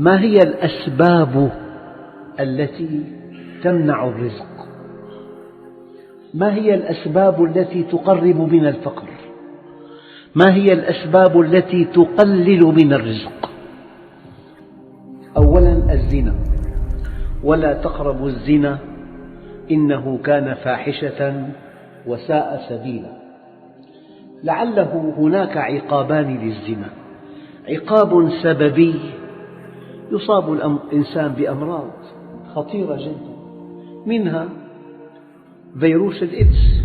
ما هي الأسباب التي تمنع الرزق؟ ما هي الأسباب التي تقرب من الفقر؟ ما هي الأسباب التي تقلل من الرزق؟ أولا الزنا، ولا تقربوا الزنا إنه كان فاحشة وساء سبيلا. لعله هناك عقابان للزنا: عقاب سببي يصاب الإنسان بأمراض خطيرة جدا، منها فيروس الإيدز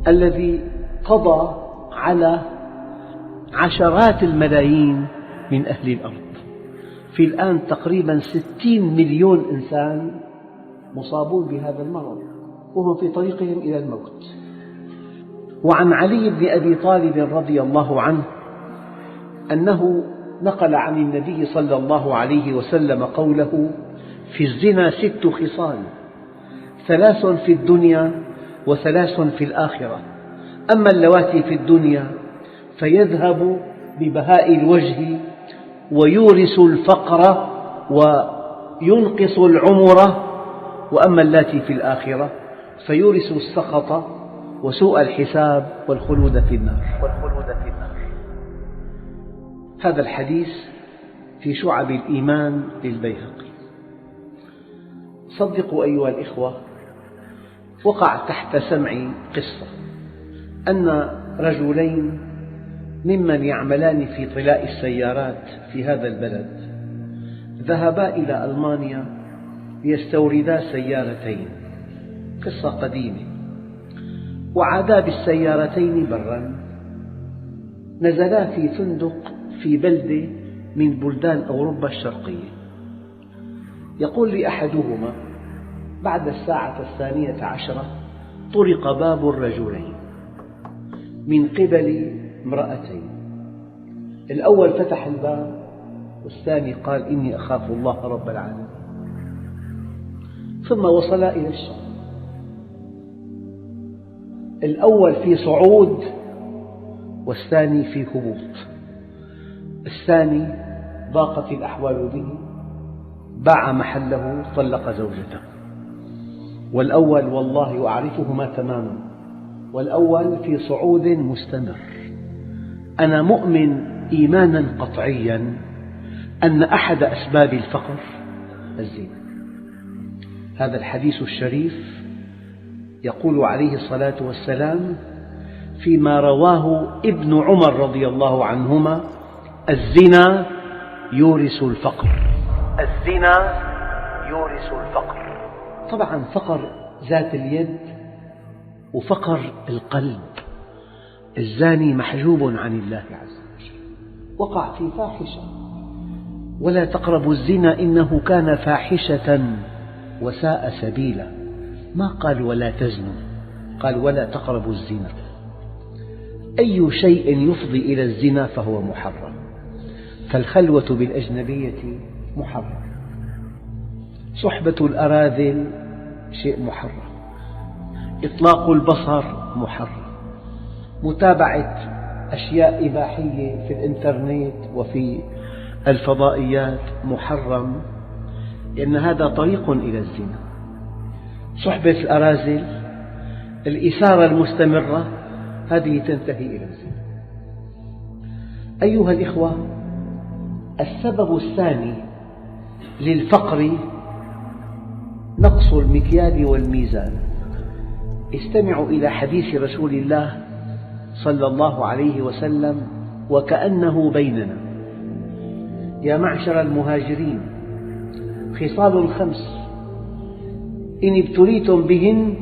الذي قضى على عشرات الملايين من أهل الأرض. في الآن تقريبا 60 مليون إنسان مصابون بهذا المرض وهم في طريقهم إلى الموت. وعن علي بن أبي طالب رضي الله عنه أنه نقل عن النبي صلى الله عليه وسلم قوله: في الزنا 6 خصال، 3 في الدنيا و3 في الآخرة، أما اللواتي في الدنيا فيذهب ببهاء الوجه ويورث الفقر وينقص العمر، وأما اللاتي في الآخرة فيورث السخط وسوء الحساب والخلود في النار. هذا الحديث في شعب الإيمان للبيهقي. صدقوا أيها الإخوة، وقع تحت سمعي قصة أن رجلين ممن يعملان في طلاء السيارات في هذا البلد ذهبا إلى ألمانيا ليستوردا سيارتين، قصة قديمة، وعادا بالسيارتين برا. نزلا في فندق في بلدة من بلدان أوروبا الشرقية. يقول لي أحدهما: بعد الساعة 12 طرق باب الرجلين من قبل امرأتين. الأول فتح الباب والثاني قال: إني أخاف الله رب العالمين. ثم وصلا إلى الشام، الأول في صعود والثاني في هبوط. الثاني ضاقت الأحوال به، باع محله، طلق زوجته. والأول والله أعرفهما تماما، والأول في صعود مستمر. أنا مؤمن إيمانا قطعيا أن أحد أسباب الفقر الزنا. هذا الحديث الشريف يقول عليه الصلاة والسلام فيما رواه ابن عمر رضي الله عنهما: الزنا يورث الفقر. الزنا يورث الفقر. طبعا فقر ذات اليد وفقر القلب. الزاني محجوب عن الله عز وجل، وقع في فاحشة. ولا تقربوا الزنا إنه كان فاحشة وساء سبيلا. ما قال ولا تزنوا، قال ولا تقربوا الزنا. أي شيء يفضي إلى الزنا فهو محرم، فالخلوة بالأجنبية محرم، صحبة الأراذل شيء محرم، إطلاق البصر محرم، متابعة أشياء إباحية في الإنترنت وفي الفضائيات محرم، لأن هذا طريق إلى الزنا. صحبة الأراذل، الإثارة المستمرة، هذه تنتهي إلى الزنا. أيها الإخوة، السبب الثاني للفقر نقص المكيال والميزان. استمعوا إلى حديث رسول الله صلى الله عليه وسلم وكأنه بيننا: يا معشر المهاجرين، خصال 5 إن ابتليتم بهن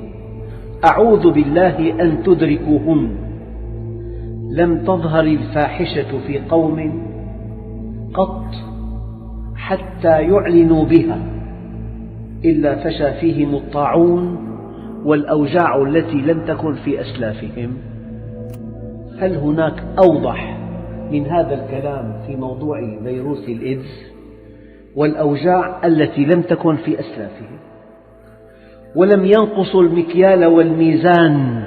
أعوذ بالله أن تدركوهن: لم تظهر الفاحشة في قوم قط حتى يعلنوا بها إلا فشى فيهم الطاعون والأوجاع التي لم تكن في أسلافهم. هل هناك أوضح من هذا الكلام في موضوع فيروس الإيدز والأوجاع التي لم تكن في أسلافهم؟ ولم ينقصوا المكيال والميزان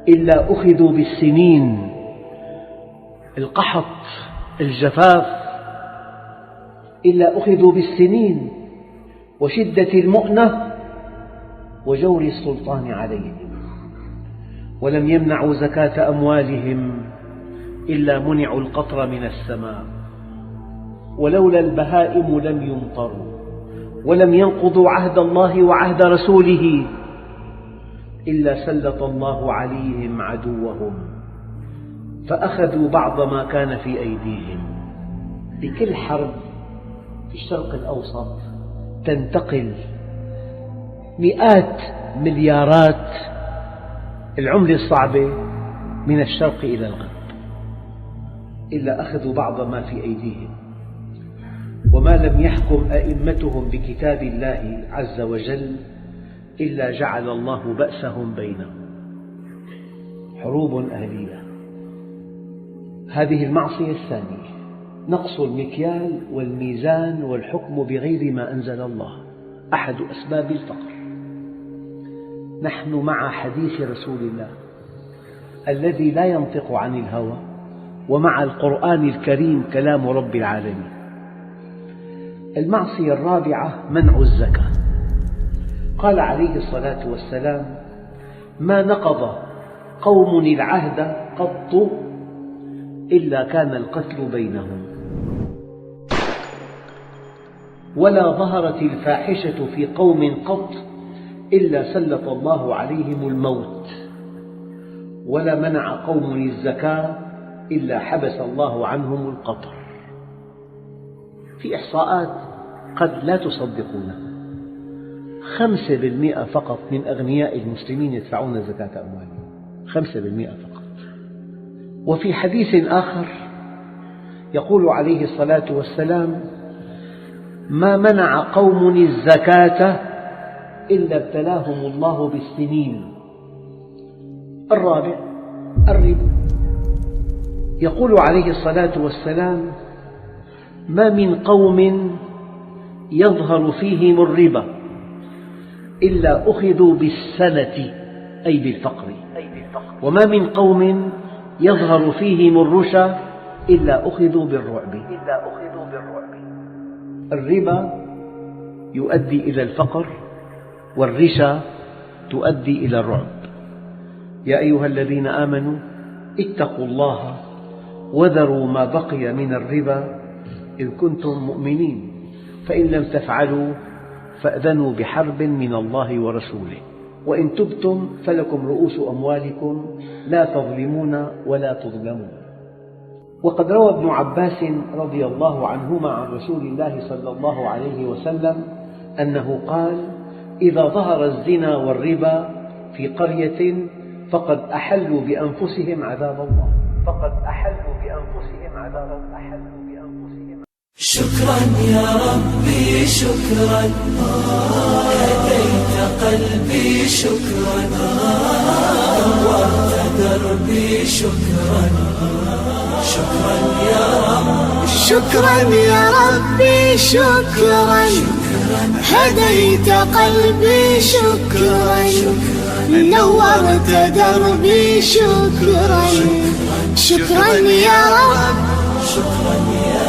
إلا أخذوا بالسنين، القحط، الجفاف، إلا أخذوا بالسنين وشدة المؤنة وجور السلطان عليهم، ولم يمنعوا زكاة أموالهم إلا منعوا القطر من السماء، ولولا البهائم لم يمطروا، ولم ينقضوا عهد الله وعهد رسوله إلا سلط الله عليهم عدوهم فأخذوا بعض ما كان في أيديهم. بكل حرب في الشرق الأوسط تنتقل مئات مليارات العملة الصعبة من الشرق إلى الغرب، إلا أخذوا بعض ما في أيديهم. وما لم يحكم أئمتهم بكتاب الله عز وجل إلا جعل الله بأسهم بينهم. حروب أهلية. هذه المعصية الثانية، نقص المكيال والميزان والحكم بغير ما أنزل الله، أحد أسباب الفقر. نحن مع حديث رسول الله الذي لا ينطق عن الهوى، ومع القرآن الكريم كلام رب العالمين. المعصية الرابعة منع الزكاة. قال عليه الصلاة والسلام: ما نقض قوم العهد قط إلا كان القتل بينهم، ولا ظهرت الفاحشة في قوم قط إلا سلط الله عليهم الموت، ولا منع قوم الزكاة إلا حبس الله عنهم القطر. في إحصاءات قد لا تصدقونها، 5% فقط من أغنياء المسلمين يدفعون زكاة أموالهم، 5% فقط. وفي حديث آخر يقول عليه الصلاة والسلام: ما منع قوم الزكاة إلا ابتلاهم الله بالسنين. الرابع الربا. يقول عليه الصلاة والسلام: ما من قوم يظهر فيهم الربا إلا أخذوا بالسنة أي بالفقر، وما من قوم يظهر فيهم الرشا إلا أخذوا بالرعب. الربا يؤدي إلى الفقر، والرشا تؤدي إلى الرعب. يا أيها الذين آمنوا اتقوا الله وذروا ما بقي من الربا إن كنتم مؤمنين، فإن لم تفعلوا فأذنوا بحرب من الله ورسوله، وإن تبتم فلكم رؤوس أموالكم لا تظلمون ولا تظلمون. وقد روى ابن عباس رضي الله عنهما عن رسول الله صلى الله عليه وسلم أنه قال: إذا ظهر الزنا والربا في قرية فقد أحلوا بأنفسهم عذاب الله. شكرا يا ربي شكرا، هديت قلبي شكرا، نورت دربي شكرا. شكرا يا رب، شكرا يا ربي شكرا، هديت قلبي شكرا، نورت دربي شكرا. شكرا يا رب، شكرا يا